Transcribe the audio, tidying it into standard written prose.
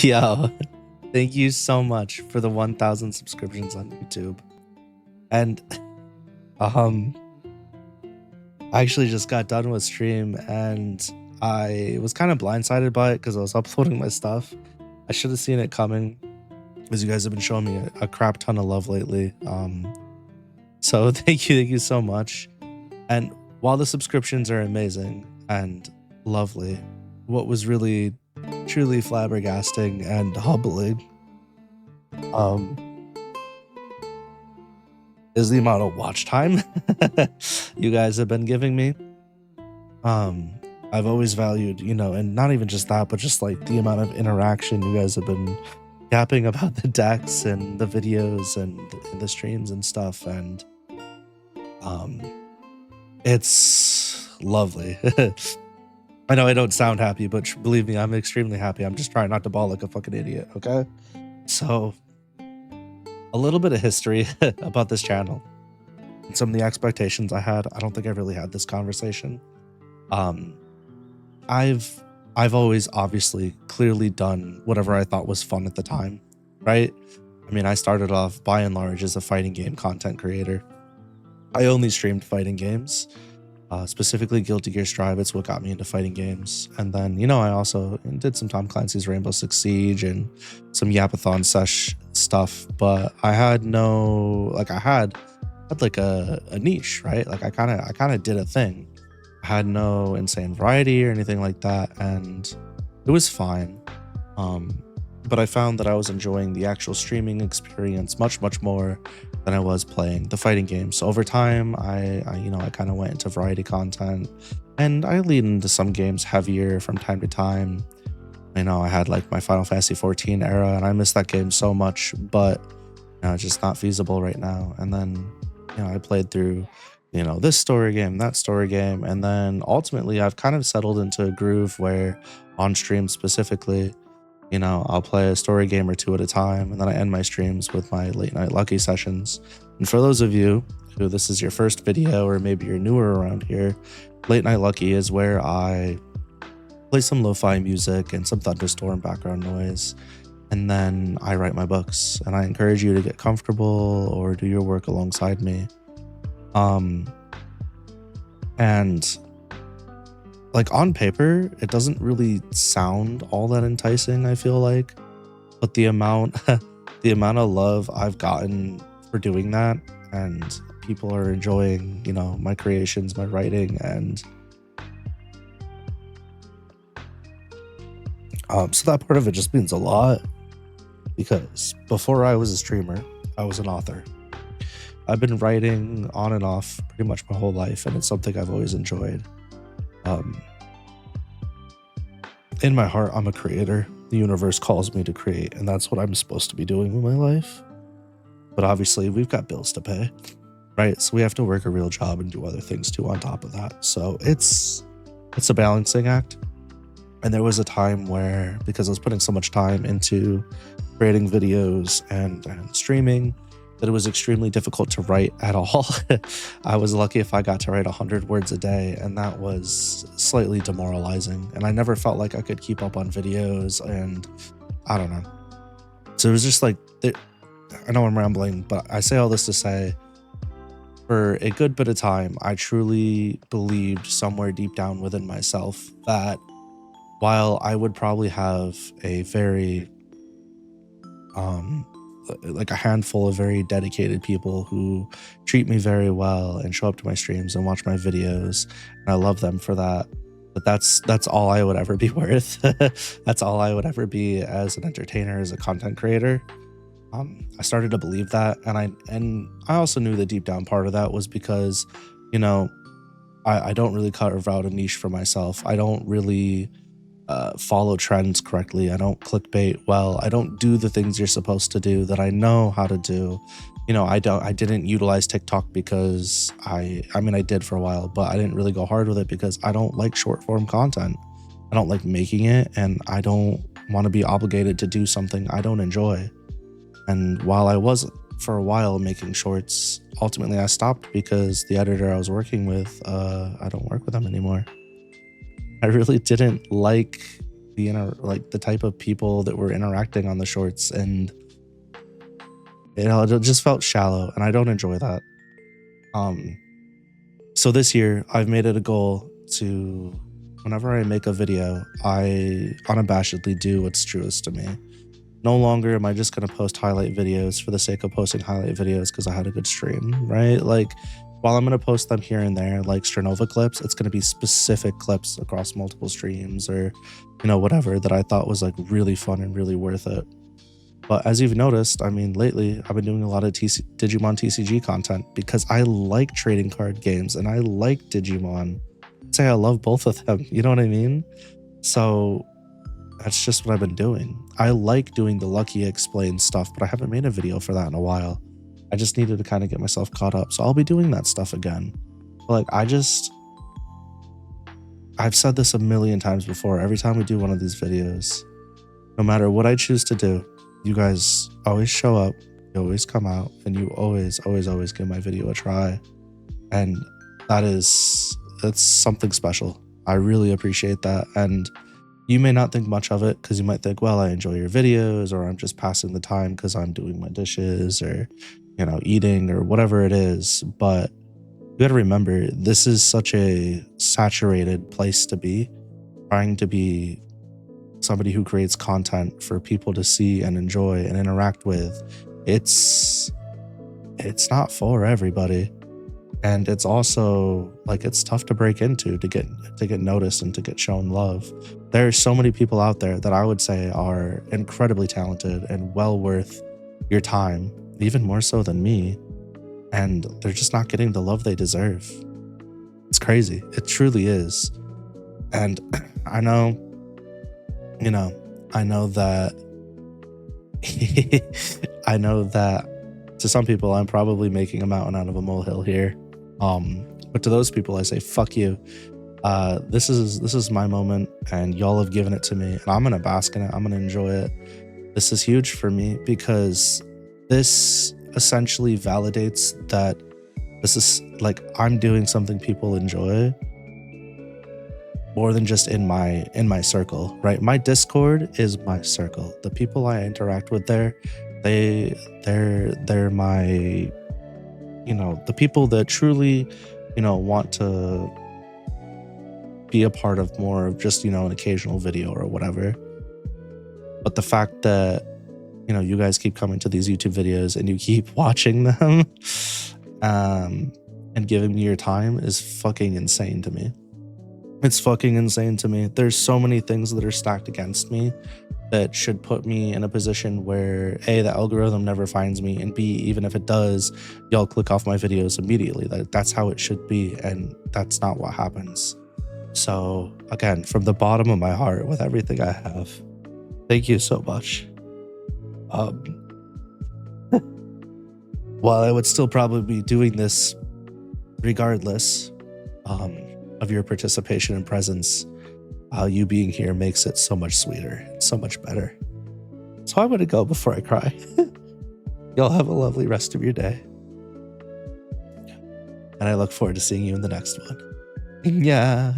Yo, thank you so much for the 1,000 subscriptions on YouTube. And I actually just got done with stream and I was kind of blindsided by it because I was uploading my stuff. I should have seen it coming, because you guys have been showing me a crap ton of love lately. So thank you so much. And while the subscriptions are amazing and lovely, what was really truly flabbergasting and humbling is the amount of watch time you guys have been giving me. I've always valued, and not even just that, but just like the amount of interaction you guys have been yapping about the decks and the videos and the streams and stuff, and it's lovely. I know I don't sound happy, but believe me, I'm extremely happy. I'm just trying not to bawl like a fucking idiot, okay? So, a little bit of history about this channel and some of the expectations I had. I don't think I've really had this conversation. I've always obviously clearly done whatever I thought was fun at the time, right? I mean, I started off by and large as a fighting game content creator. I only streamed fighting games, specifically Guilty Gear Strive. It's what got me into fighting games. And then, I also did some Tom Clancy's Rainbow Six Siege and some Yapathon sesh stuff, but I had I had like a niche, right? Like I kind of did a thing. I had no insane variety or anything like that, and it was fine. But I found that I was enjoying the actual streaming experience much more than I was playing the fighting games. So over time, I kind of went into variety content, and I lead into some games heavier from time to time. I had like my Final Fantasy 14 era, and I miss that game so much, but it's just not feasible right now. And then I played through this story game, that story game, and then ultimately I've kind of settled into a groove where on stream specifically, I'll play a story game or two at a time, and then I end my streams with my late night lucky sessions. And for those of you who this is your first video, or maybe you're newer around here, late night lucky is where I play some lo-fi music and some thunderstorm background noise, and then I write my books, and I encourage you to get comfortable or do your work alongside me. And like on paper, it doesn't really sound all that enticing, I feel like, but the amount of love I've gotten for doing that, and people are enjoying, my creations, my writing, and so that part of it just means a lot, because before I was a streamer, I was an author. I've been writing on and off pretty much my whole life, and it's something I've always enjoyed. In my heart, I'm a creator. The universe calls me to create, and that's what I'm supposed to be doing with my life. But obviously, we've got bills to pay, right? So we have to work a real job and do other things too on top of that. So it's a balancing act. And there was a time where, because I was putting so much time into creating videos and streaming, that it was extremely difficult to write at all. I was lucky if I got to write 100 words a day, and that was slightly demoralizing. And I never felt like I could keep up on videos, and I don't know. So it was just like, I know I'm rambling, but I say all this to say, for a good bit of time, I truly believed somewhere deep down within myself that while I would probably have a very, like a handful of very dedicated people who treat me very well and show up to my streams and watch my videos, and I love them for that. But that's all I would ever be worth. That's all I would ever be as an entertainer, as a content creator. I started to believe that, and I also knew the deep down part of that was because, I don't really carve out a niche for myself. I don't really follow trends correctly. I don't clickbait well. I don't do the things you're supposed to do that I know how to do. I didn't utilize TikTok because I did for a while, but I didn't really go hard with it because I don't like short form content. I don't like making it, and I don't want to be obligated to do something I don't enjoy. And while I was for a while making shorts, ultimately I stopped because the editor I was working with, I don't work with them anymore. I really didn't like the type of people that were interacting on the shorts, and it just felt shallow, and I don't enjoy that. So this year I've made it a goal to, whenever I make a video, I unabashedly do what's truest to me. No longer am I just going to post highlight videos for the sake of posting highlight videos because I had a good stream, right? Like, while I'm going to post them here and there, like strinova clips, it's going to be specific clips across multiple streams, or, whatever that I thought was like really fun and really worth it. But as you've noticed, I mean, lately I've been doing a lot of Digimon TCG content because I like trading card games and I like Digimon. I'd say I love both of them, you know what I mean? So that's just what I've been doing. I like doing the Lucky Explain stuff, but I haven't made a video for that in a while. I just needed to kind of get myself caught up. So I'll be doing that stuff again. But like, I've said this a million times before. Every time we do one of these videos, no matter what I choose to do, you guys always show up, you always come out, and you always give my video a try. And that's something special. I really appreciate that. And you may not think much of it because you might think, well, I enjoy your videos, or I'm just passing the time because I'm doing my dishes, or, eating, or whatever it is. But you got to remember, this is such a saturated place to be, trying to be somebody who creates content for people to see and enjoy and interact with. It's not for everybody. And it's also like, it's tough to break into, to get noticed and to get shown love. There are so many people out there that I would say are incredibly talented and well worth your time, even more so than me. And they're just not getting the love they deserve. It's crazy. It truly is. And I know that I know that to some people I'm probably making a mountain out of a molehill here. But to those people I say, fuck you. This is my moment, and y'all have given it to me, and I'm gonna bask in it. I'm gonna enjoy it. This is huge for me because this essentially validates that this is like, I'm doing something people enjoy more than just in my circle, right? My Discord is my circle. The people I interact with there, they're my, the people that truly, want to be a part of more of just, an occasional video or whatever. But the fact that, you guys keep coming to these YouTube videos and you keep watching them, and giving me your time is fucking insane to me. It's fucking insane to me. There's so many things that are stacked against me that should put me in a position where A, the algorithm never finds me, and B, even if it does, y'all click off my videos immediately. That's how it should be, and that's not what happens. So again, from the bottom of my heart, with everything I have, thank you so much. While I would still probably be doing this regardless of your participation and presence, you being here makes it so much sweeter, so much better. So I'm gonna go before I cry. Y'all have a lovely rest of your day. And I look forward to seeing you in the next one. Yeah.